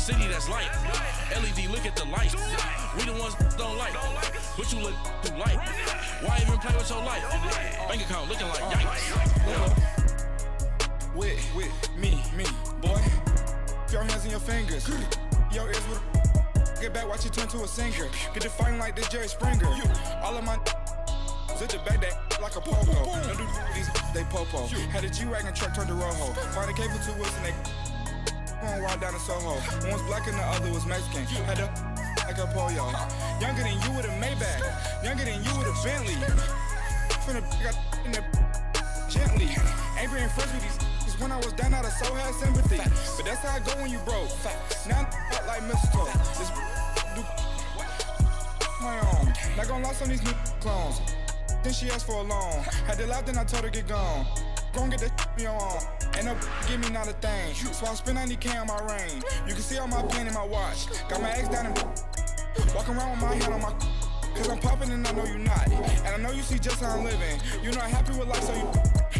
city that's light. LED, look at the lights. We the ones don't like, but you look too light. Why even play with your life? Bank account looking like yikes. With me, boy. Your hands and your fingers. Your ears with get back, watch you turn to a singer. Get to fighting like this Jerry Springer. All of my zit the back that like a popo. Don't do these, they popo. Had a G-Wagon truck turned to Rojo. Find a cable 2 wheels and they going wild down in Soho. One was black and the other was Mexican. Had a like a pollo. Younger than you with a Maybach. Younger than you with a Bentley. From the got in the gently. Ain't being friends with these when I was down out of so had sympathy. But that's how I go when you broke. Now I'm like mistletoe. This do my own. Not gonna lost on these new clones. Then she asked for a loan. Had to laugh, then I told her get gone. Gon' get that me on. Ain't no give me not a thing. So I spend 90K on my ring. You can see all my pain in my watch. Got my ex down and walking around with my hand on my cause I'm popping and I know you not. And I know you see just how I'm living. You're not happy with life, so you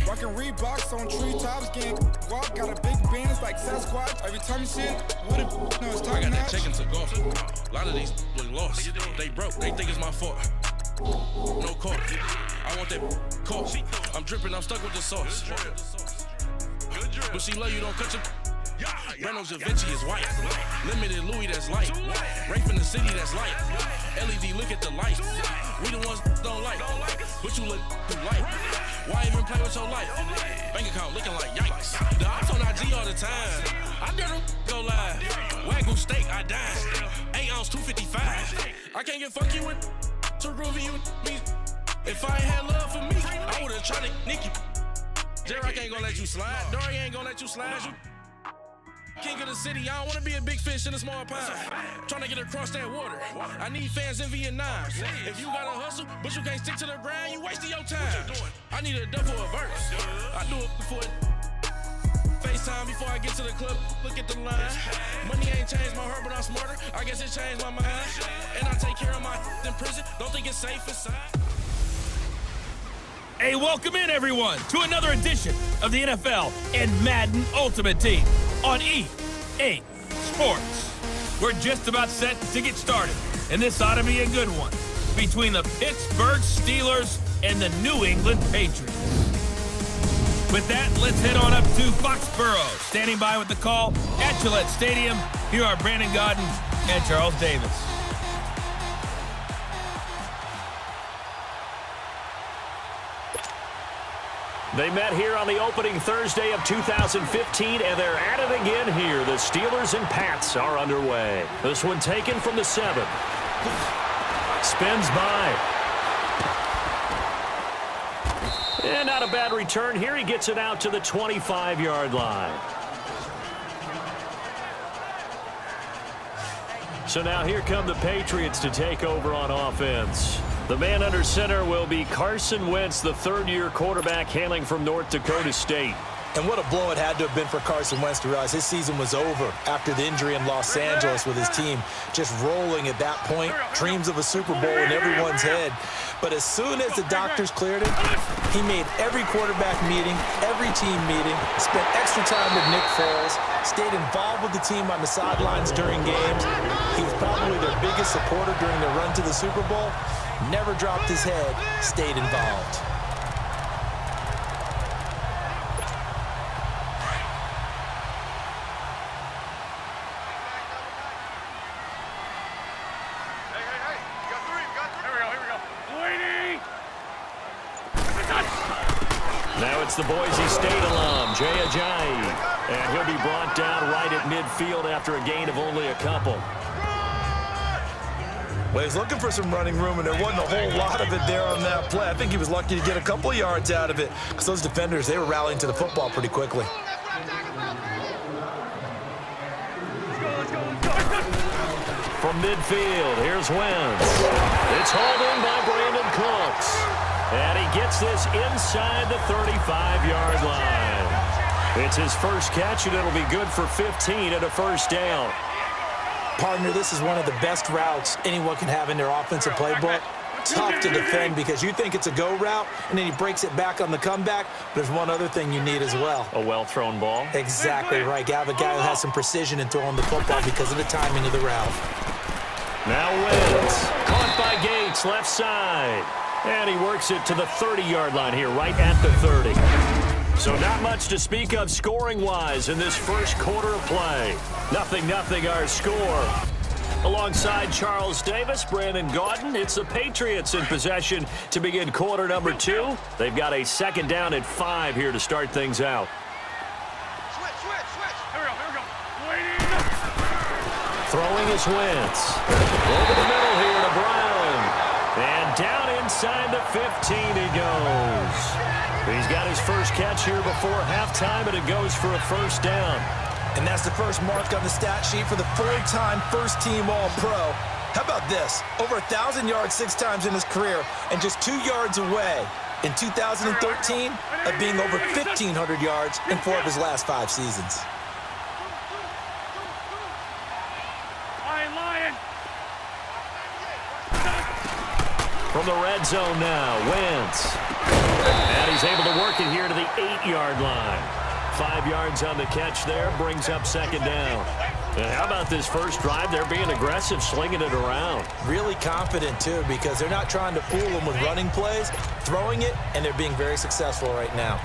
rockin' Reeboks on treetops, getting walk. Got a big band, it's like Sasquatch. Every time you see it, what it, no, it's I got that check into golf. A lot of these look lost. They broke, they think it's my fault. No court. I want that court. I'm dripping, I'm stuck with the sauce. But she love you, don't cut your Breno Javinci is white. Limited Louis that's light. Rape in the city that's light. LED, look at the lights. We the ones don't like, but you look too light. Why even play with your life? Bank account looking like yikes. The ops on IG all the time. I dare them go live. Wagyu steak, I dine. 8 ounce, 255. I can't get fuck you with to groovy you me. If I ain't had love for me, I would've tried to nick you. J-Rock ain't gonna let you slide. Dory ain't gonna let you slide. You king of the city, I don't wanna be a big fish in a small pond. Trying to get across that water. I need fans in Vietnam. If you gotta hustle, but you can't stick to the grind, you wasting your time. I need a double a verse. I do it before FaceTime before I get to the club. Look at the line. Money ain't changed my heart, but I'm smarter. I guess it changed my mind. And I take care of my in prison. Don't think it's safe inside. Hey, welcome in, everyone, to another edition of the NFL and Madden Ultimate Team on EA Sports. We're just about set to get started, and this ought to be a good one between the Pittsburgh Steelers and the New England Patriots. With that, let's head on up to Foxborough. Standing by with the call at Gillette Stadium, here are Brandon Gaudin and Charles Davis. They met here on the opening Thursday of 2015, and they're at it again here. The Steelers and Pats are underway. This one taken from the 7. Spins by. And not a bad return here. He gets it out to the 25-yard line. So now here come the Patriots to take over on offense. The man under center will be Carson Wentz, the third-year quarterback hailing from North Dakota State. And what a blow it had to have been for Carson Wentz to realize his season was over after the injury in Los Angeles with his team just rolling at that point. Dreams of a Super Bowl in everyone's head. But as soon as the doctors cleared him, he made every quarterback meeting, every team meeting, spent extra time with Nick Foles, stayed involved with the team on the sidelines during games. He was probably their biggest supporter during their run to the Super Bowl. Never dropped his head, stayed involved. Now it's the Boise State alum, Jay Ajayi. And he'll be brought down right at midfield after a gain of only a couple. Well, he's looking for some running room, and there wasn't a whole lot of it there on that play. I think he was lucky to get a couple yards out of it because those defenders, they were rallying to the football pretty quickly. From midfield, here's Wentz. It's hauled in by Brandon Cooks. And he gets this inside the 35-yard line. It's his first catch, and it'll be good for 15 and a first down. Partner, this is one of the best routes anyone can have in their offensive playbook. tough to defend because you think it's a go route, and then he breaks it back on the comeback. There's one other thing you need as well. A well-thrown ball. Exactly right. You have a guy who has some precision in throwing the football because of the timing of the route. Now Wentz. Caught by Gates, left side. And he works it to the 30-yard line here, right at the 30. So not much to speak of scoring-wise in this first quarter of play. 0-0 our score. Alongside Charles Davis, Brandon Gaudin, it's the Patriots in possession to begin quarter number 2. They've got a second down at 5 here to start things out. Throwing is Wentz. Over the middle here to Brown. And down inside the 15 he goes. He's got his first catch here before halftime, and it goes for a first down. And that's the first mark on the stat sheet for the 4-time first-team All-Pro. How about this? Over 1,000 yards 6 times in his career, and just 2 yards away in 2013 of being over 1,500 yards in 4 of his last 5 seasons. From the red zone now, Wentz. And he's able to work it here to the 8-yard line. 5 yards on the catch there, brings up second down. And how about this first drive? They're being aggressive, slinging it around. Really confident, too, because they're not trying to fool them with running plays, throwing it, and they're being very successful right now.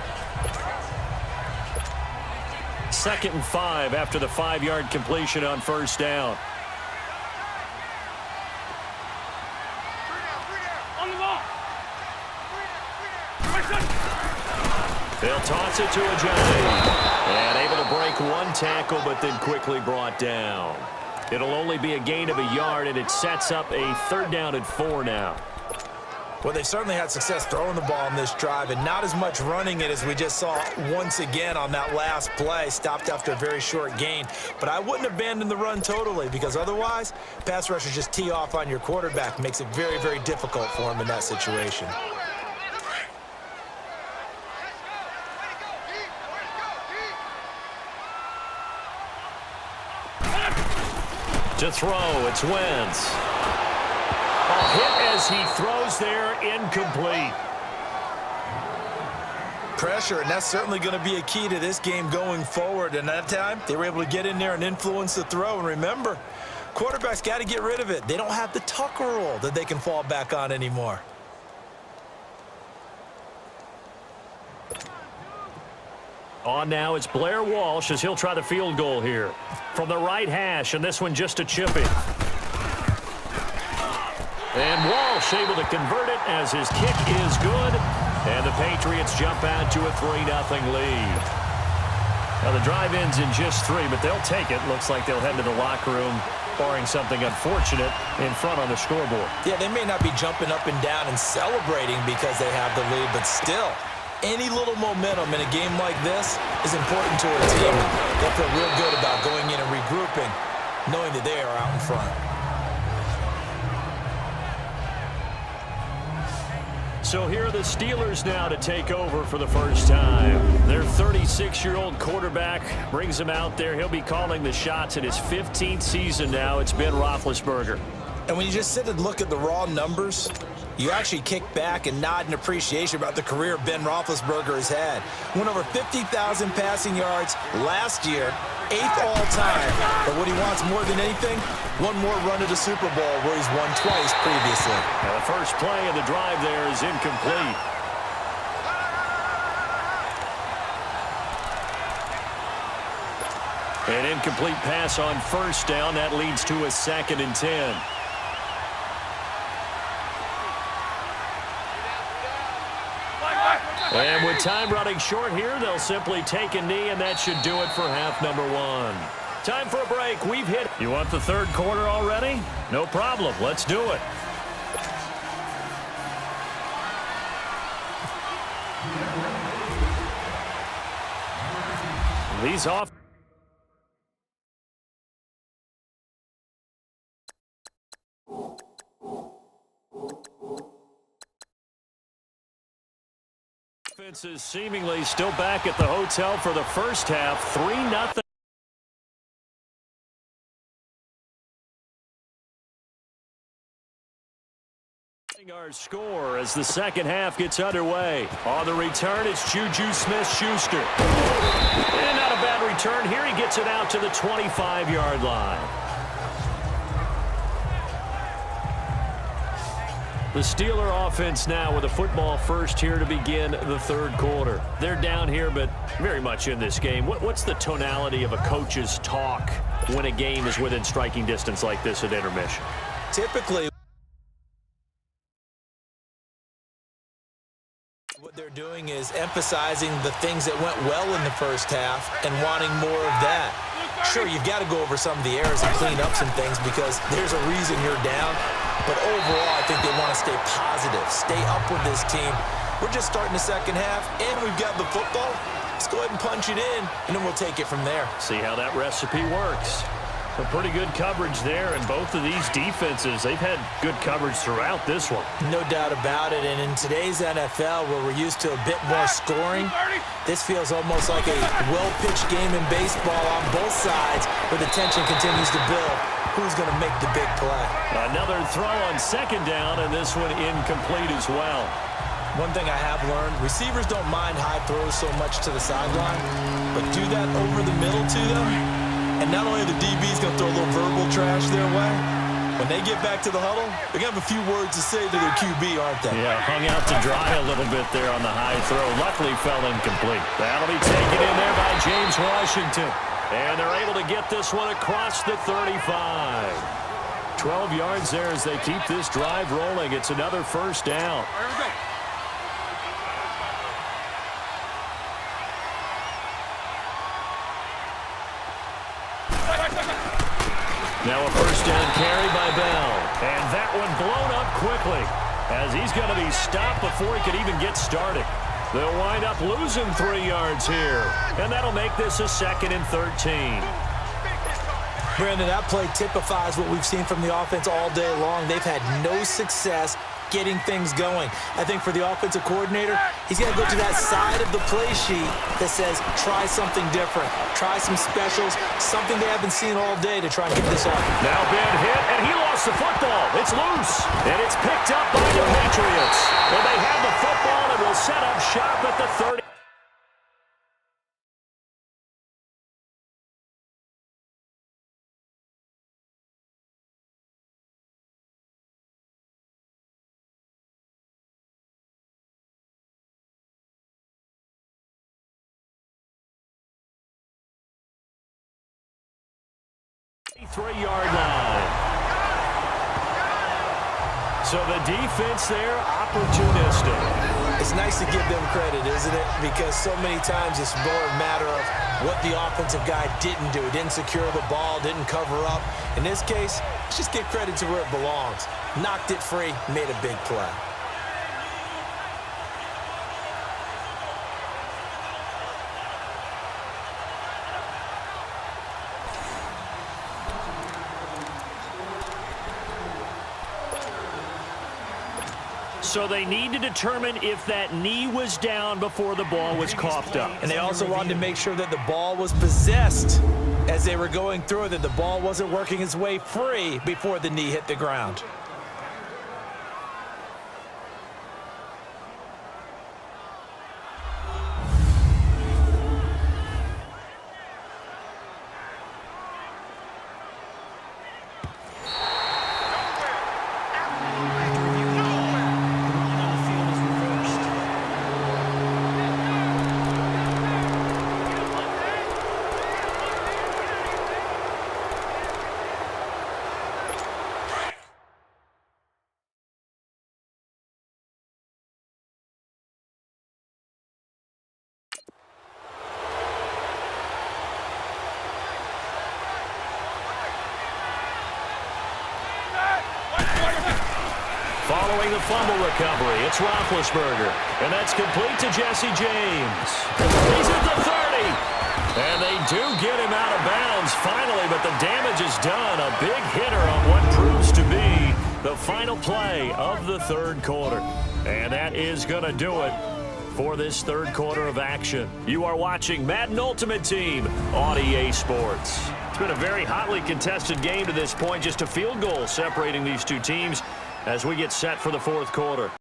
2nd and 5 after the 5-yard completion on first down. They'll toss it to Ajayi. And able to break 1 tackle, but then quickly brought down. It'll only be a gain of a yard, and it sets up a 3rd down and 4 now. Well, they certainly had success throwing the ball in this drive, and not as much running it as we just saw once again on that last play. Stopped after a very short gain. But I wouldn't abandon the run totally, because otherwise, pass rushers just tee off on your quarterback. Makes it very, very difficult for him in that situation. To throw, it's Wentz. A hit as he throws there, incomplete. Pressure, and that's certainly going to be a key to this game going forward. And that time, they were able to get in there and influence the throw. And remember, quarterbacks got to get rid of it. They don't have the Tucker rule that they can fall back on anymore. On now, it's Blair Walsh as he'll try the field goal here. From the right hash, and this one just a chip in. And Walsh able to convert it as his kick is good. And the Patriots jump out to a 3-0 lead. Now the drive ends in just 3, but they'll take it. Looks like they'll head to the locker room, barring something unfortunate in front on the scoreboard. Yeah, they may not be jumping up and down and celebrating because they have the lead, but still, any little momentum in a game like this is important to a team. They feel real good about going in and regrouping, knowing that they are out in front. So here are the Steelers now to take over for the first time. Their 36-year-old quarterback brings him out there. He'll be calling the shots in his 15th season now. It's Ben Roethlisberger. And when you just sit and look at the raw numbers, you actually kick back and nod in appreciation about the career Ben Roethlisberger has had. Went over 50,000 passing yards last year, 8th all-time. But what he wants more than anything, one more run at a Super Bowl where he's won twice previously. Now the first play of the drive there is incomplete. An incomplete pass on first down. That leads to a 2nd and 10. And with time running short here, they'll simply take a knee, and that should do it for half number 1. Time for a break. We've hit. You want the 3rd quarter already? No problem. Let's do it. These off. Offense is seemingly still back at the hotel for the first half. 3-0. Our score as the second half gets underway. On the return, it's Juju Smith-Schuster. And not a bad return here. He gets it out to the 25-yard line. The Steeler offense now with a football first here to begin the third quarter. They're down here, but very much in this game. What's the tonality of a coach's talk when a game is within striking distance like this at intermission? Typically, what they're doing is emphasizing the things that went well in the first half and wanting more of that. Sure, you've got to go over some of the errors and clean up some things because there's a reason you're down. But overall, I think they want to stay positive, stay up with this team. We're just starting the second half, and we've got the football. Let's go ahead and punch it in, and then we'll take it from there. See how that recipe works. Some pretty good coverage there, and both of these defenses, they've had good coverage throughout this one. No doubt about it, and in today's NFL, where we're used to a bit more scoring, this feels almost like a well-pitched game in baseball on both sides, where the tension continues to build. Who's going to make the big play? Another throw on second down, and this one incomplete as well. One thing I have learned, receivers don't mind high throws so much to the sideline, but do that over the middle to them, and not only are the DBs going to throw a little verbal trash their way, when they get back to the huddle, they're going to have a few words to say to their QB, aren't they? Yeah, hung out to dry a little bit there on the high throw. Luckily fell incomplete. That'll be taken in there by James Washington. And they're able to get this one across the 35. 12 yards there as they keep this drive rolling. It's another first down. Here we go. Now a first down carry by Bell. And that one blown up quickly as he's going to be stopped before he could even get started. They'll wind up losing 3 yards here, and that'll make this a 2nd and 13. Brandon, that play typifies what we've seen from the offense all day long. They've had no success getting things going. I think for the offensive coordinator, he's got to go to that side of the play sheet that says, try something different. Try some specials, something they haven't seen all day to try and get this off. Now Ben hit, and he lost the football. It's loose, and it's picked up by the Patriots. Well, they have the football and will set up shop at the 30. Three-yard line. So the defense there, opportunistic. It's nice to give them credit, isn't it? Because so many times it's more a matter of what the offensive guy didn't do. Didn't secure the ball, didn't cover up. In this case, let's just give credit to where it belongs. Knocked it free, made a big play. So they need to determine if that knee was down before the ball was coughed up. And they also wanted to make sure that the ball was possessed as they were going through it, that the ball wasn't working its way free before the knee hit the ground. Following the fumble recovery, it's Roethlisberger. And that's complete to Jesse James. He's at the 30. And they do get him out of bounds finally, but the damage is done. A big hitter on what proves to be the final play of the third quarter. And that is going to do it for this third quarter of action. You are watching Madden Ultimate Team on EA Sports. It's been a very hotly contested game to this point, just a field goal separating these two teams. as we get set for the fourth quarter.